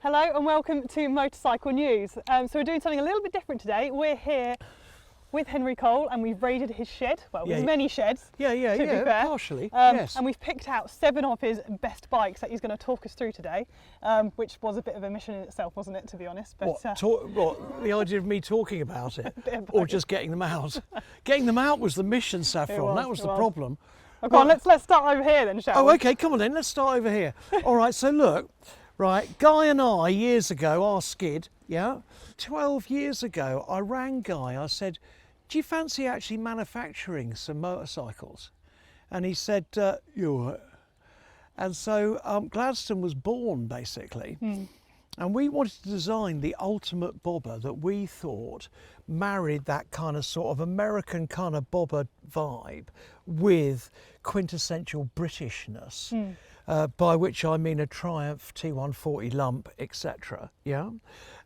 Hello and welcome to Motorcycle News. So we're doing something a little bit different today. We're here with Henry Cole and we've raided his shed, his many sheds. To be fair. Partially, yes. And we've picked out 7 of his best bikes that he's going to talk us through today, which was a bit of a mission in itself, wasn't it, to be honest? But, what, the idea of me talking about it or just getting them out? Getting them out was the mission, Saffron, that was the problem. Oh, come on, let's start over here then, shall we? Oh, okay, come on then, let's start over here. All right, so look. Right, Guy and I, years ago, our skid, 12 years ago, I rang Guy, I said, do you fancy actually manufacturing some motorcycles? And he said, you're right. And so Gladstone was born, basically. And we wanted to design the ultimate bobber that we thought married that kind of sort of American kind of bobber vibe with quintessential Britishness. By which I mean a Triumph T140 lump, etc.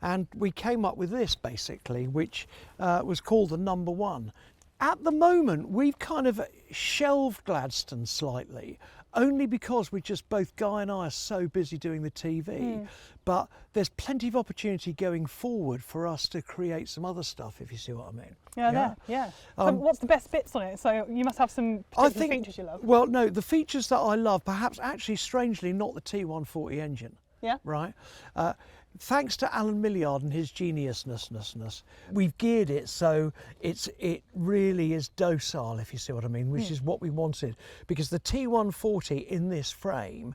And we came up with this basically, which was called the No1. At the moment, we've kind of shelved Gladstone slightly, only because both Guy and I are so busy doing the TV. But there's plenty of opportunity going forward for us to create some other stuff, if you see what I mean. So what's the best bits on it? So you must have some particular features you love. Well, no, the features that I love, perhaps actually strangely not the T140 engine. Right? Thanks to Alan Milliard and his geniusness, we've geared it so it really is docile, if you see what I mean, which is what we wanted. Because the T140 in this frame,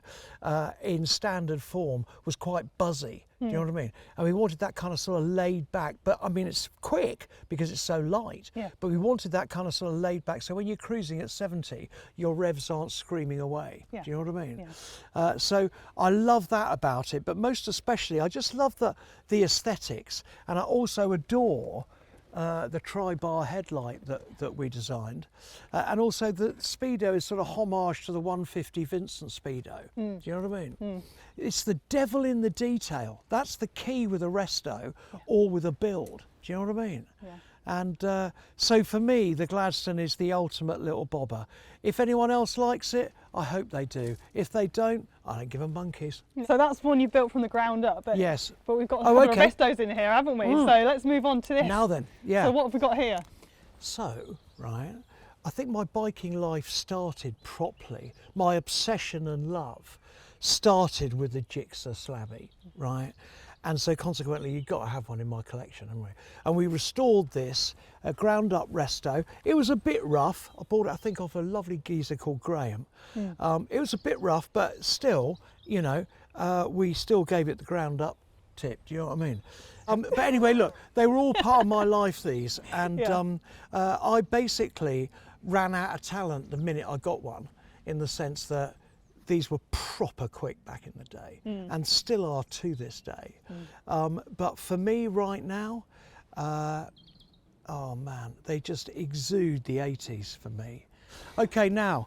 in standard form, was quite buzzy. Do you know what I mean? And we wanted that kind of sort of laid back, but I mean, it's quick because it's so light, but we wanted that kind of sort of laid back. So when you're cruising at 70, your revs aren't screaming away. Do you know what I mean? So I love that about it, but most especially, I just love the aesthetics. And I also adore the tri-bar headlight that we designed. And also the Speedo is sort of homage to the 150 Vincent Speedo. Do you know what I mean? It's the devil in the detail. That's the key with a resto or with a build. Do you know what I mean? And so for me, the Gladstone is the ultimate little bobber. If anyone else likes it, I hope they do. If they don't, I don't give them monkeys. So that's one you built from the ground up. But, yes. But we've got a couple of restos in here, haven't we? So let's move on to this. Now then, So what have we got here? So, right, I think my biking life started properly. My obsession and love started with the Gixxer Slabby, right? And so consequently, you've got to have one in my collection, haven't we? And we restored this, a ground up resto. It was a bit rough. I bought it, I think, off a lovely geezer called Graham. It was a bit rough, but still, you know, we still gave it the ground up tip. Do you know what I mean? But anyway, look, they were all part of my life, these. And I basically ran out of talent the minute I got one, in the sense that these were proper quick back in the day and still are to this day. But for me right now, oh man, they just exude the 80s for me. Okay, now,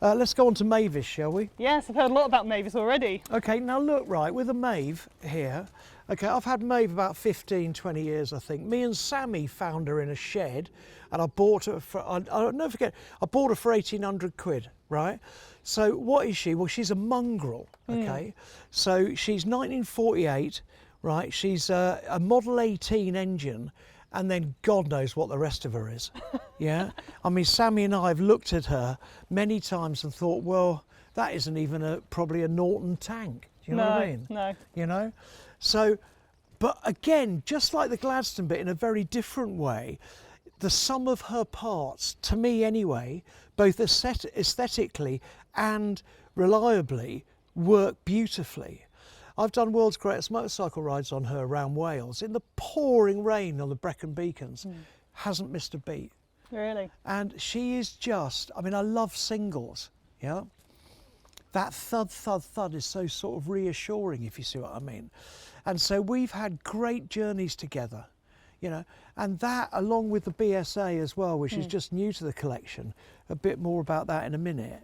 let's go on to Mavis, shall we? Yes, I've heard a lot about Mavis already. Okay, now look, right, with a Mave here, okay, I've had Mave about 15, 20 years, I think. Me and Sammy found her in a shed, and I bought her for, I'll never forget, I bought her for 1,800 quid, right? So what is she? Well, she's a mongrel, okay? So she's 1948, right? She's a Model 18 engine, and then God knows what the rest of her is, yeah? I mean, Sammy and I have looked at her many times and thought, well, that isn't even probably a Norton tank. Do you know what I mean? No. You know? So, but again, just like the Gladstone bit in a very different way, the sum of her parts, to me anyway, both aesthetically and reliably, work beautifully. I've done world's greatest motorcycle rides on her around Wales in the pouring rain on the Brecon Beacons. Hasn't missed a beat. Really? And she is just, I mean, I love singles, yeah? That thud, thud, thud is so sort of reassuring, if you see what I mean. And so we've had great journeys together, you know, and that along with the BSA as well, which is just new to the collection, a bit more about that in a minute,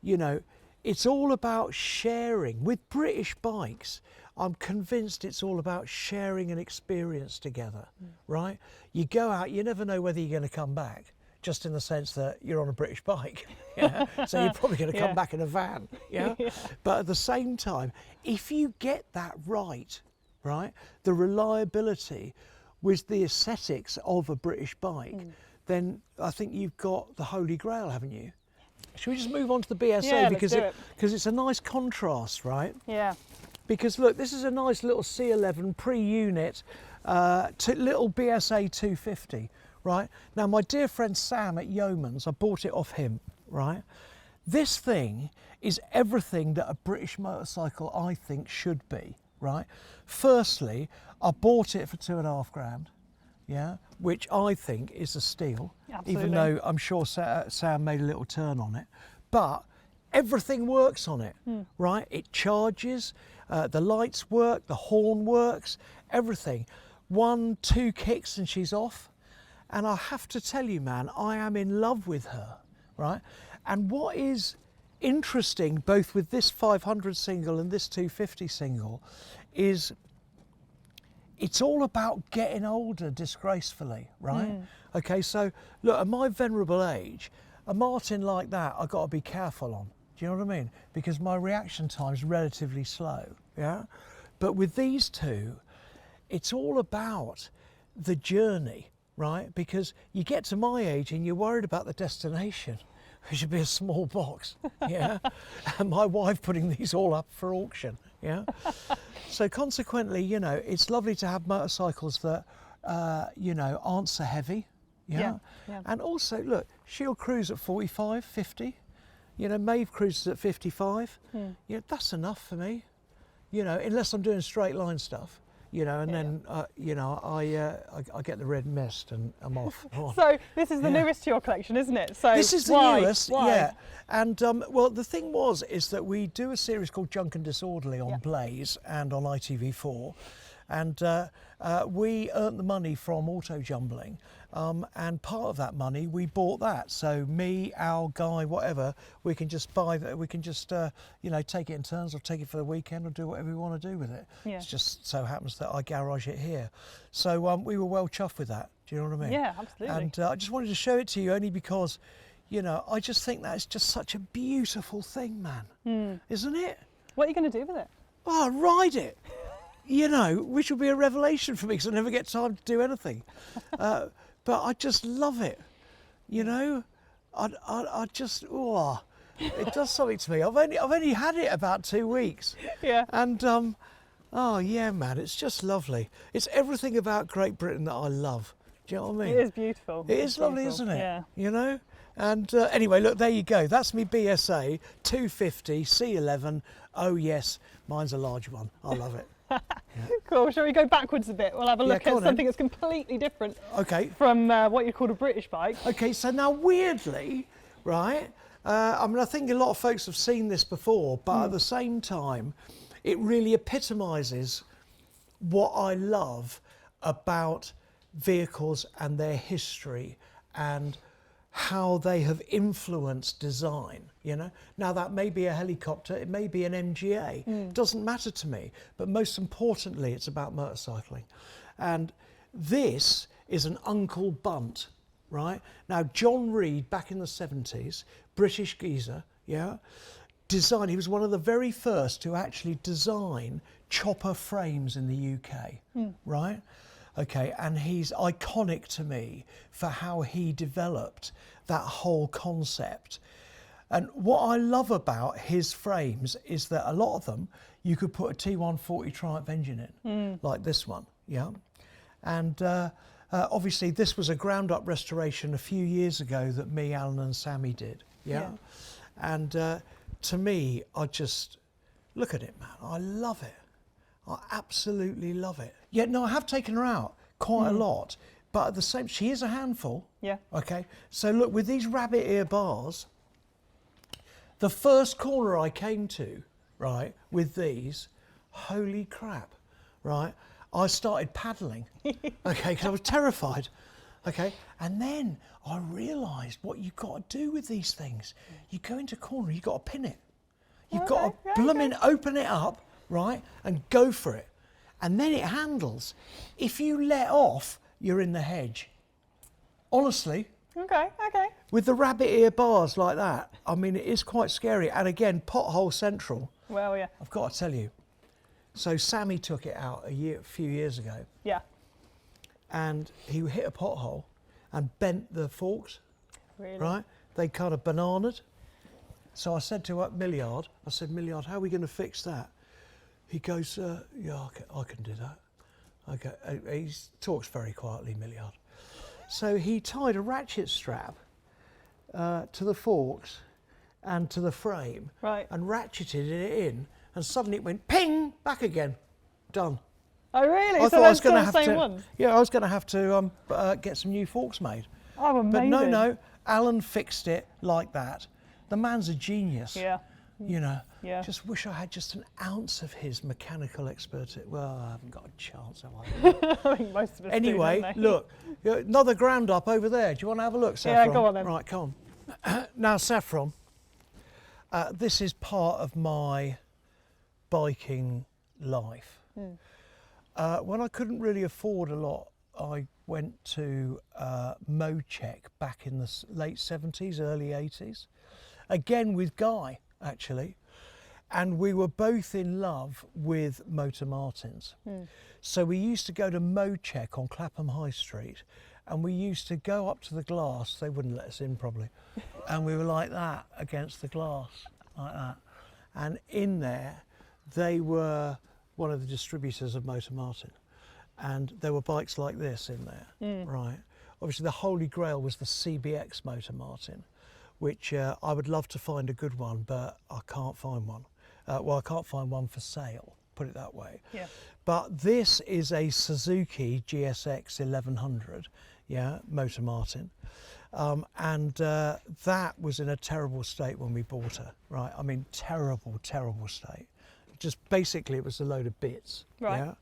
you know, it's all about sharing. With British bikes, I'm convinced it's all about sharing an experience together, right? You go out, you never know whether you're going to come back, just in the sense that you're on a British bike, yeah? So you're probably going to come back in a van, yeah? But at the same time, if you get that right, right, the reliability with the aesthetics of a British bike, then I think you've got the holy grail, haven't you? Should we just move on to the BSA? Yeah, because it's a nice contrast, right? Yeah. Because look, this is a nice little C11 pre-unit, little BSA 250, right? Now, my dear friend Sam at Yeoman's, I bought it off him, right? This thing is everything that a British motorcycle, I think, should be, right? Firstly, I bought it for £2,500, yeah, which I think is a steal. Absolutely. Even though I'm sure Sam made a little turn on it. But everything works on it, right? It charges, the lights work, the horn works, everything. 1, 2 kicks and she's off. And I have to tell you, man, I am in love with her, right? And what is interesting, both with this 500 single and this 250 single, is it's all about getting older disgracefully, right? Okay, so look, at my venerable age, a Martin like that I've got to be careful on. Do you know what I mean? Because my reaction time is relatively slow, yeah? But with these two, it's all about the journey, right? Because you get to my age and you're worried about the destination, which should be a small box, yeah? And my wife putting these all up for auction, yeah? So consequently, you know, it's lovely to have motorcycles that, you know, aren't so heavy, yeah? And also, look, she'll cruise at 45, 50. You know, Maeve cruises at 55. You know, that's enough for me. You know, unless I'm doing straight line stuff. You know, and then you know, I get the red mist and I'm off. So this is the newest to your collection, isn't it? So this is the newest, Why? yeah. And well, the thing is that we do a series called Junk and Disorderly on Blaze and on ITV4, and we earned the money from auto jumbling. And part of that money we bought that. So me, Al, Guy, whatever, we can just buy that. We can just you know, take it in turns or take it for the weekend or do whatever we want to do with it. It just so happens that I garage it here. So we were well chuffed with that. Do you know what I mean? Yeah, absolutely. And I just wanted to show it to you only because, you know, I just think that is just such a beautiful thing, man. Isn't it? What are you going to do with it? Oh, ride it. You know, which will be a revelation for me because I never get time to do anything. But I just love it, you know. I just, oh, it does something to me. I've only had it about 2 weeks. Yeah. And oh yeah, man, it's just lovely. It's everything about Great Britain that I love. Do you know what I mean? It is beautiful. It is lovely, isn't it? Yeah. You know. And anyway, look, there you go. That's me BSA 250 C11. Oh yes, mine's a large one. I love it. Cool. Shall we go backwards a bit? We'll have a look at something that's completely different from what you call a British bike. Okay, so now weirdly, right, I mean, I think a lot of folks have seen this before, but at the same time, it really epitomises what I love about vehicles and their history and how they have influenced design, you know. Now that may be a helicopter, it may be an MGA, it doesn't matter to me, but most importantly it's about motorcycling. And this is an Uncle Bunt, right? Now John Reed, back in the 70s, British geezer, yeah, designed, he was one of the very first to actually design chopper frames in the UK, right? Okay, and he's iconic to me for how he developed that whole concept. And what I love about his frames is that a lot of them, you could put a T140 Triumph engine in, like this one, yeah? And obviously this was a ground-up restoration a few years ago that me, Alan and Sammy did, yeah? And to me, I just, look at it, man, I love it. I absolutely love it. Yeah, no, I have taken her out quite a lot, but at the same, she is a handful. Yeah. Okay, so look, with these rabbit ear bars, the first corner I came to, right, with these, holy crap, right, I started paddling, okay, because I was terrified, okay, and then I realised what you've got to do with these things. You go into a corner, you've got to pin it. You've got to blooming open it up, right, and go for it. And then it handles. If you let off, you're in the hedge. Honestly. Okay. With the rabbit ear bars like that, I mean, it is quite scary. And again, pothole central. Well, yeah. I've got to tell you, So Sammy took it out a few years ago. Yeah. And he hit a pothole and bent the forks. Really? Right? They kind of bananaed. So I said to Milliard, Milliard, how are we going to fix that? He goes, yeah, I can do that. Okay. He talks very quietly, Milliard. So he tied a ratchet strap to the forks and to the frame, right, and ratcheted it in, and suddenly it went ping, back again, done. Oh really? I so thought I was going to the have same to. ones? Yeah, I was going to have to get some new forks made. Oh, amazing! But no, Alan fixed it like that. The man's a genius. Yeah. You know. Yeah. Just wish I had just an ounce of his mechanical expertise. Well, I haven't got a chance, have I? I think most of us anyway, do, don't they? Look, another ground up over there. Do you want to have a look, Saffron? Yeah, go on then. Right, come on. Now, Saffron, this is part of my biking life. When I couldn't really afford a lot, I went to Mocheck back in the late 70s, early 80s, again with Guy, actually. And we were both in love with Moto Martins. So we used to go to Mocheck on Clapham High Street, and we used to go up to the glass. They wouldn't let us in probably. And we were like that against the glass, like that. And in there, they were one of the distributors of Moto Martin. And there were bikes like this in there, right? Obviously the holy grail was the CBX Moto Martin, which I would love to find a good one, but I can't find one. Well, I can't find one for sale, put it that way. Yeah. But this is a Suzuki GSX-R1100, yeah, Moto Martin. And that was in a terrible state when we bought her, right? I mean, terrible, terrible state. Just basically it was a load of bits, right. Yeah.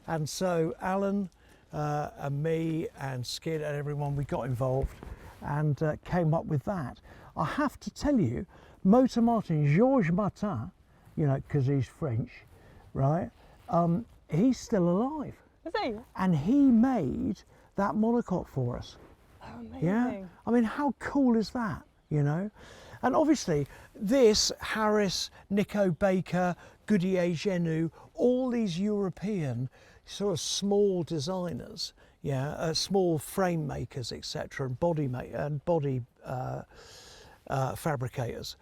And so Alan and me and Skid and everyone, we got involved and came up with that. I have to tell you, Moto Martin, Georges Martin, you know, because he's French, right? He's still alive. Is he? And he made that monocoque for us. Oh, amazing. Yeah? I mean, how cool is that, you know? And obviously, this, Harris, Nico Baker, Goodyear Genu, all these European sort of small designers, yeah, small frame makers, etc., and body fabricators,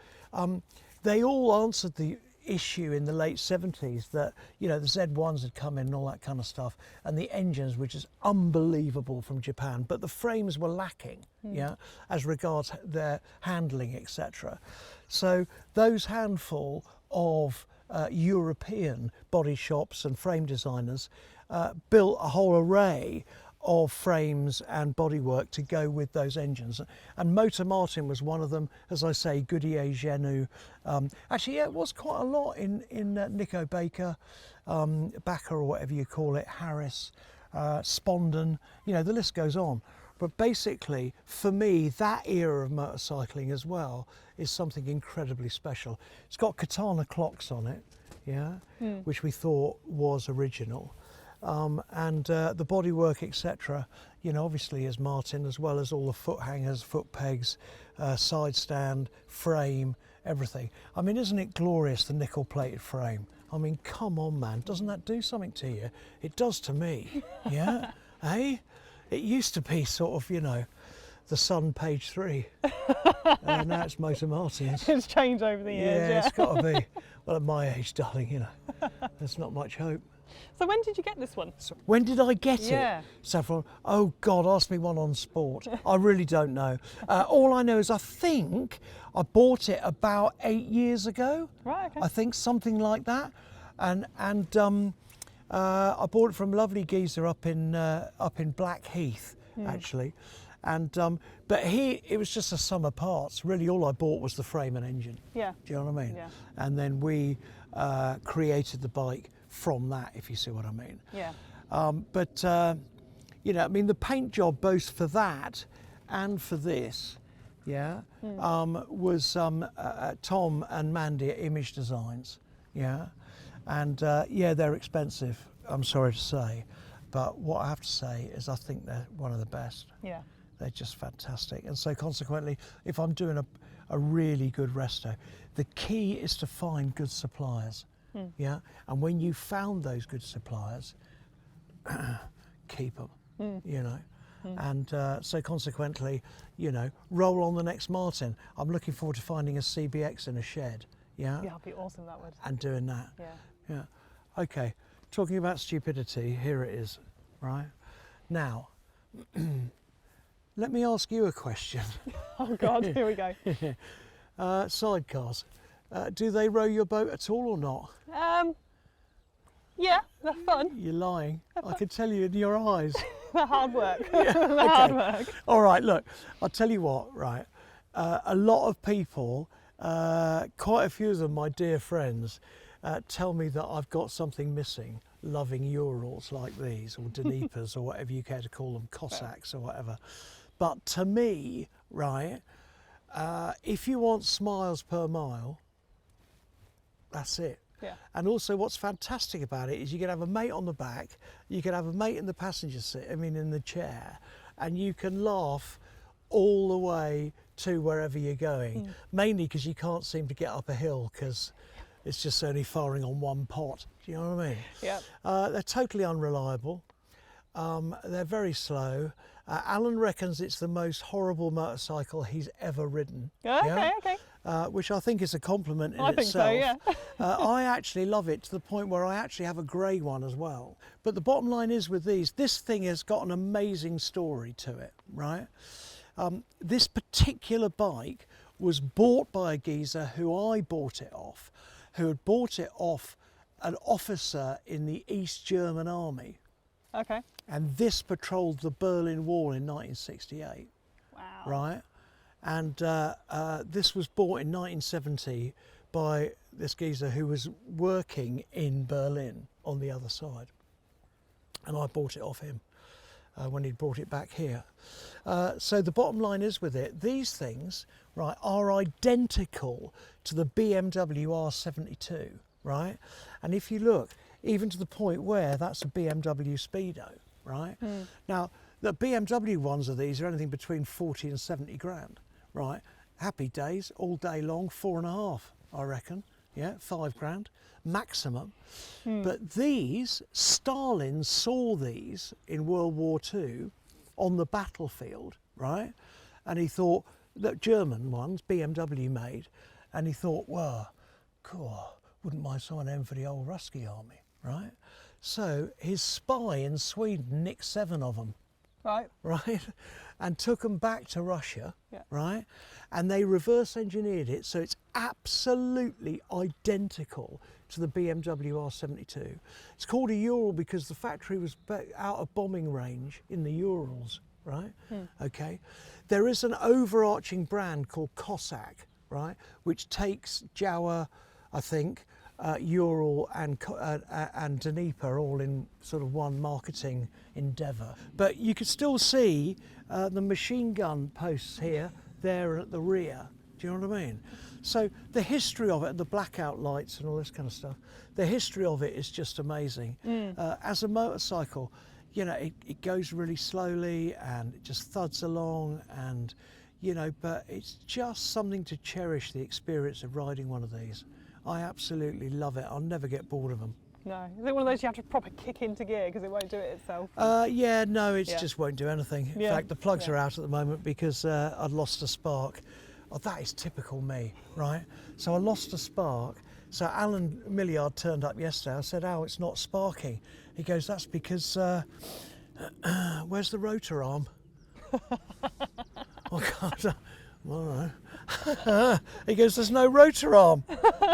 they all answered the issue in the late 70s that, you know, the Z1s had come in and all that kind of stuff, and the engines were just unbelievable from Japan, but the frames were lacking, yeah, as regards their handling, etc. So those handful of European body shops and frame designers built a whole array of frames and bodywork to go with those engines, and Moto Martin was one of them. As I say, Goodyear Genu. Actually, yeah, it was quite a lot in Nico Baker, Backer or whatever you call it, Harris, Spondon. You know, the list goes on. But basically, for me, that era of motorcycling as well is something incredibly special. It's got katana clocks on it, yeah, which we thought was original. And the bodywork, etc., you know, obviously is Martin, as well as all the foot hangers, foot pegs, side stand, frame, everything. I mean, isn't it glorious, the nickel plated frame? I mean, come on, man, doesn't that do something to you? It does to me, yeah? Eh? It used to be sort of, you know, the Sun page 3. Now it's Moto Martins. It's changed over the years, yeah. It's got to be. Well, at my age, darling, you know, there's not much hope. So when did you get this one? So when did I get it? Saffron? Oh God, ask me one on sport. I really don't know. All I know is I think I bought it about 8 years ago. Right, okay. I think something like that. And I bought it from a lovely geezer up in Blackheath, actually. And but it was just a sum of parts. Really, all I bought was the frame and engine. Yeah. Do you know what I mean? Yeah. And then we created the bike from that, if you see what I mean. Yeah. But you know, I mean, the paint job both for that and for this, yeah, was Tom and Mandy at Image Designs, yeah, and yeah, they're expensive, I'm sorry to say, but what I have to say is I think they're one of the best. Yeah. They're just fantastic, and so consequently, if I'm doing a really good resto, the key is to find good suppliers. yeah? And when you found those good suppliers, keep them, you know? And so consequently, you know, roll on the next Martin. I'm looking forward to finding a CBX in a shed, yeah? Yeah, that'd be awesome, that would. And doing that. Yeah. Yeah. Okay, talking about stupidity, here it is, right? Now, let me ask you a question. Oh God, here we go. Sidecars, do they row your boat at all or not? Yeah, they're fun. You're lying. I can tell you in your eyes. They're hard work. Yeah, They're okay. hard work. All right, look, I'll tell you what, right? A lot of people, quite a few of them, my dear friends, tell me that I've got something missing, loving Urals like these, or Dneprs, or whatever you care to call them, Cossacks or whatever. But to me, right, if you want smiles per mile, that's it. Yeah. And also what's fantastic about it is you can have a mate on the back, you can have a mate in the passenger seat, in the chair, and you can laugh all the way to wherever you're going, mainly because you can't seem to get up a hill because it's just only firing on one pot. Do you know what I mean? Yeah. They're totally unreliable. They're very slow. Alan reckons it's the most horrible motorcycle he's ever ridden. Okay, okay. Which I think is a compliment in I itself. think so, yeah. I actually love it to the point where I actually have a grey one as well. But the bottom line is with these, this thing has got an amazing story to it, right? This particular bike was bought by a geezer who I bought it off, who had bought it off an officer in the East German Army. Okay. And this patrolled the Berlin Wall in 1968. Wow. Right? And this was bought in 1970 by this geezer who was working in Berlin on the other side. And I bought it off him when he'd brought it back here. So the bottom line is with it, these things, right, are identical to the BMW R72, right? And if you look, even to the point where that's a BMW Speedo, right? Now, the BMW ones of these are anything between 40 and 70 grand, right? Happy days, all day long, 4.5, I reckon. Yeah, 5 grand maximum. But these, Stalin saw these in World War II on the battlefield, right? And he thought, that German ones, BMW made, and he thought, well, cool, wouldn't mind signing them for the old Ruski army, right? So his spy in Sweden nicked 7 of them. Right. Right, and took them back to Russia, yeah. Right, and they reverse engineered it so it's absolutely identical to the BMW R72. It's called a Ural because the factory was out of bombing range in the Urals, right? Okay, there is an overarching brand called Cossack, right, which takes Jawa, I think, Ural and Dnepr all in sort of one marketing endeavour. But you could still see the machine gun posts here, there at the rear. Do you know what I mean? So the history of it, the blackout lights and all this kind of stuff, the history of it is just amazing. As a motorcycle, you know, it goes really slowly and it just thuds along and, you know, but it's just something to cherish the experience of riding one of these. I absolutely love it. I'll never get bored of them. No. Is it one of those you have to proper kick into gear because it won't do it itself? Yeah, no, it just won't do anything. In fact, the plugs are out at the moment because I'd lost a spark. Oh, that is typical me, right? So I lost a spark. So Alan Milliard turned up yesterday. I said, oh, it's not sparking. He goes, that's because, where's the rotor arm? Oh, God. All right. He goes, there's no rotor arm.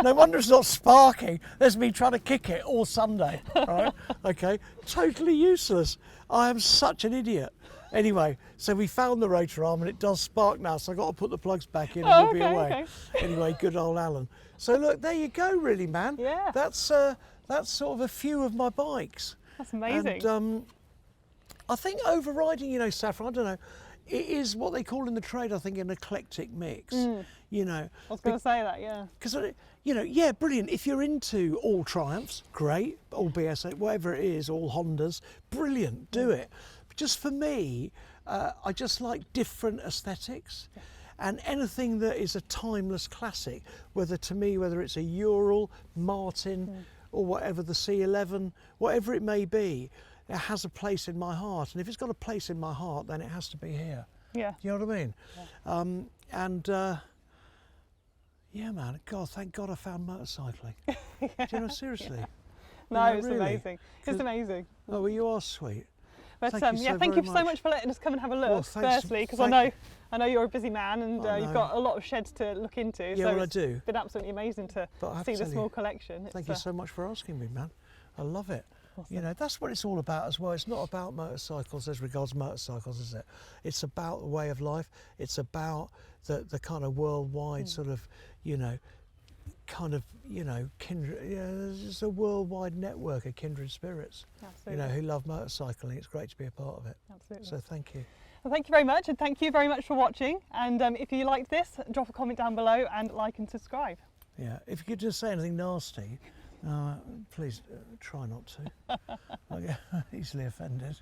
No wonder it's not sparking. There's me trying to kick it all Sunday, right? Okay, totally useless. I am such an idiot. Anyway, so we found the rotor arm and it does spark now, so I've got to put the plugs back in and we'll be away. Okay. Anyway, good old Alan. So look, there you go, really, man. Yeah. That's sort of a few of my bikes. That's amazing. And I think overriding, you know, Saffron, I don't know, it is what they call in the trade, I think, an eclectic mix. You know, I was going to say that, yeah. Because, you know, yeah, brilliant. If you're into all Triumphs, great. All BS8, whatever it is, all Hondas, brilliant. Do it. But just for me, I just like different aesthetics. and anything that is a timeless classic, whether it's a Ural, Martin, or whatever, the C11, whatever it may be, it has a place in my heart. And if it's got a place in my heart, then it has to be here. Yeah. Do you know what I mean? Yeah. Yeah, man, God, thank God I found motorcycling. Do you know, seriously? Yeah. No, it's really amazing. It's amazing. Oh, well, you are sweet. But thank you so much for letting us come and have a look. Well, firstly, because I know you're a busy man and you've got a lot of sheds to look into. Yeah, so well, I do. It's been absolutely amazing to see the small collection. Thank you so much for asking me, man. I love it. Awesome. You know, that's what it's all about as well. It's not about motorcycles as regards motorcycles, is it? It's about the way of life. It's about the kind of worldwide sort of, you know, kindred. Yeah, there's a worldwide network of kindred spirits. Absolutely. You know, who love motorcycling. It's great to be a part of it. Absolutely. So thank you. Well, thank you very much, and thank you very much for watching. And if you liked this, drop a comment down below and like and subscribe. Yeah, if you could just say anything nasty, please try not to. I get easily offended.